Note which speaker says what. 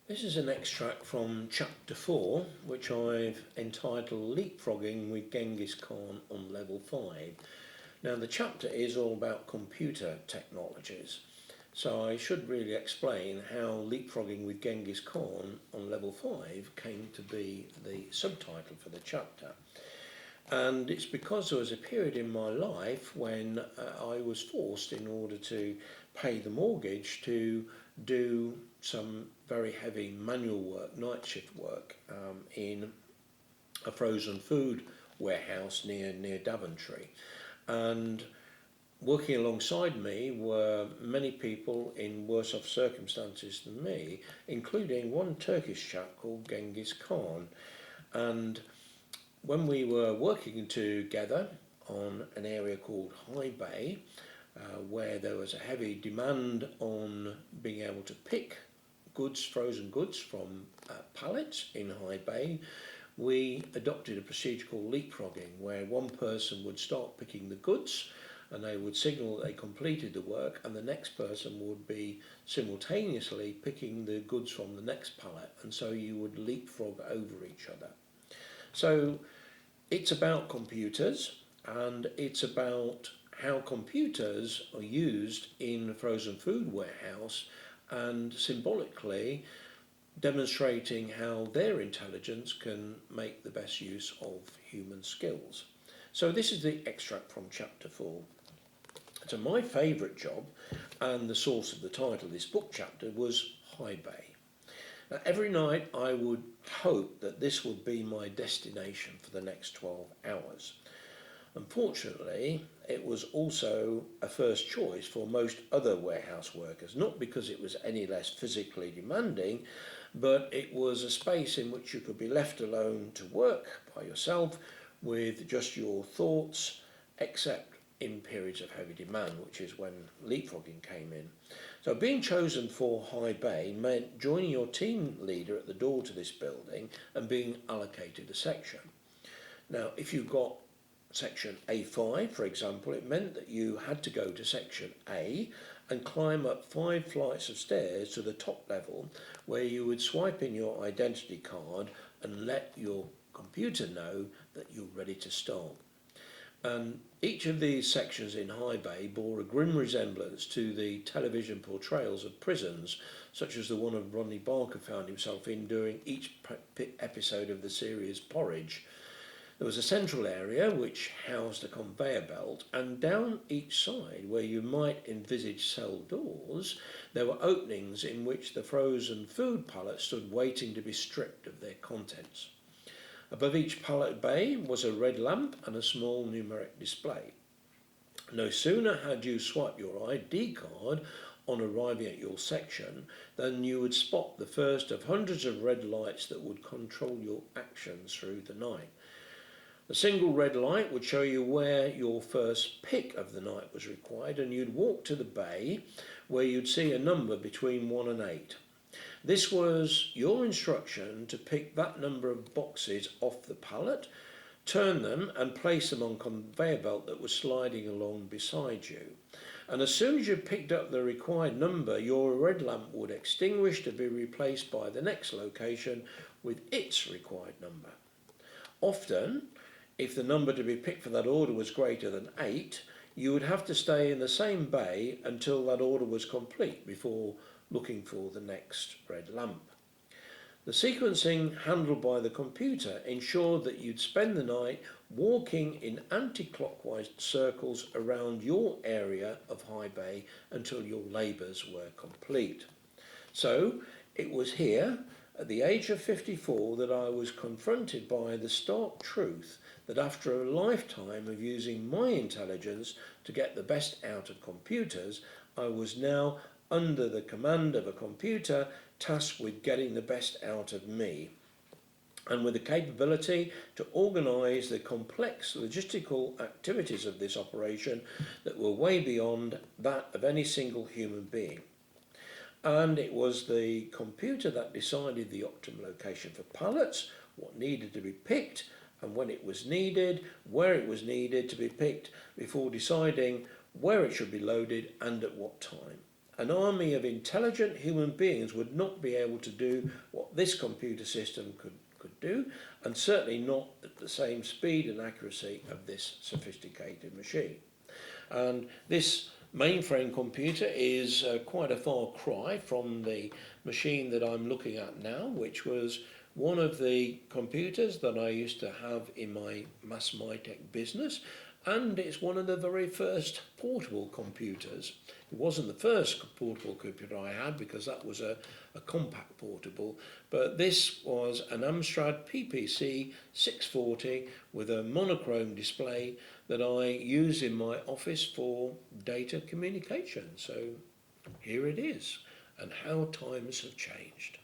Speaker 1: This is an extract from chapter 4, which I've entitled Leapfrogging with Genghis Khan on level 5. Now the chapter is all about computer technologies, so I should really explain how Leapfrogging with Genghis Khan on level 5 came to be the subtitle for the chapter. And it's because there was a period in my life when I was forced, in order to pay the mortgage, to do some very heavy manual work, night shift work, in a frozen food warehouse near Daventry. And working alongside me were many people in worse off circumstances than me, including one Turkish chap called Genghis Khan. And when we were working together on an area called High Bay, where there was a heavy demand on being able to pick goods, frozen goods from pallets in High Bay, we adopted a procedure called leapfrogging, where one person would start picking the goods and they would signal that they completed the work, and the next person would be simultaneously picking the goods from the next pallet, and so you would leapfrog over each other. So it's about computers, and it's about how computers are used in a frozen food warehouse, and symbolically demonstrating how their intelligence can make the best use of human skills. So this is the extract from chapter 4. So my favourite job, and the source of the title of this book chapter, was High Bay. Now, every night I would hope that this would be my destination for the next 12 hours. Unfortunately, it was also a first choice for most other warehouse workers, not because it was any less physically demanding, but it was a space in which you could be left alone to work by yourself with just your thoughts, except in periods of heavy demand, which is when leapfrogging came in. So being chosen for High Bay meant joining your team leader at the door to this building and being allocated a section. Now, if you got section A5, for example, it meant that you had to go to section A and climb up 5 flights of stairs to the top level, where you would swipe in your identity card and let your computer know that you're ready to start. And each of these sections in High Bay bore a grim resemblance to the television portrayals of prisons, such as the one of Rodney Barker found himself in during each episode of the series Porridge. There was a central area which housed a conveyor belt, and down each side, where you might envisage cell doors, there were openings in which the frozen food pallets stood waiting to be stripped of their contents. Above each pallet bay was a red lamp and a small numeric display. No sooner had you swiped your ID card on arriving at your section than you would spot the first of hundreds of red lights that would control your actions through the night. A single red light would show you where your first pick of the night was required, and you'd walk to the bay where you'd see a number between 1 and 8. This was your instruction to pick that number of boxes off the pallet, turn them and place them on a conveyor belt that was sliding along beside you. And as soon as you picked up the required number, your red lamp would extinguish to be replaced by the next location with its required number. Often, if the number to be picked for that order was greater than 8, you would have to stay in the same bay until that order was complete before looking for the next red lamp. The sequencing handled by the computer ensured that you'd spend the night walking in anti-clockwise circles around your area of High Bay until your labours were complete. So it was here, at the age of 54, that I was confronted by the stark truth that after a lifetime of using my intelligence to get the best out of computers, I was now under the command of a computer tasked with getting the best out of me, and with the capability to organise the complex logistical activities of this operation that were way beyond that of any single human being. And it was the computer that decided the optimum location for pallets, what needed to be picked, and when it was needed, where it was needed to be picked, before deciding where it should be loaded and at what time. an army of intelligent human beings would not be able to do what this computer system could do, and certainly not at the same speed and accuracy of this sophisticated machine. And this mainframe computer is quite a far cry from the machine that I'm looking at now, which was one of the computers that I used to have in my mass tech business, and it's one of the very first portable computers. It wasn't the first portable computer I had because that was a compact portable, but this was an Amstrad PPC 640 with a monochrome display that I use in my office for data communication. So here it is, and how times have changed.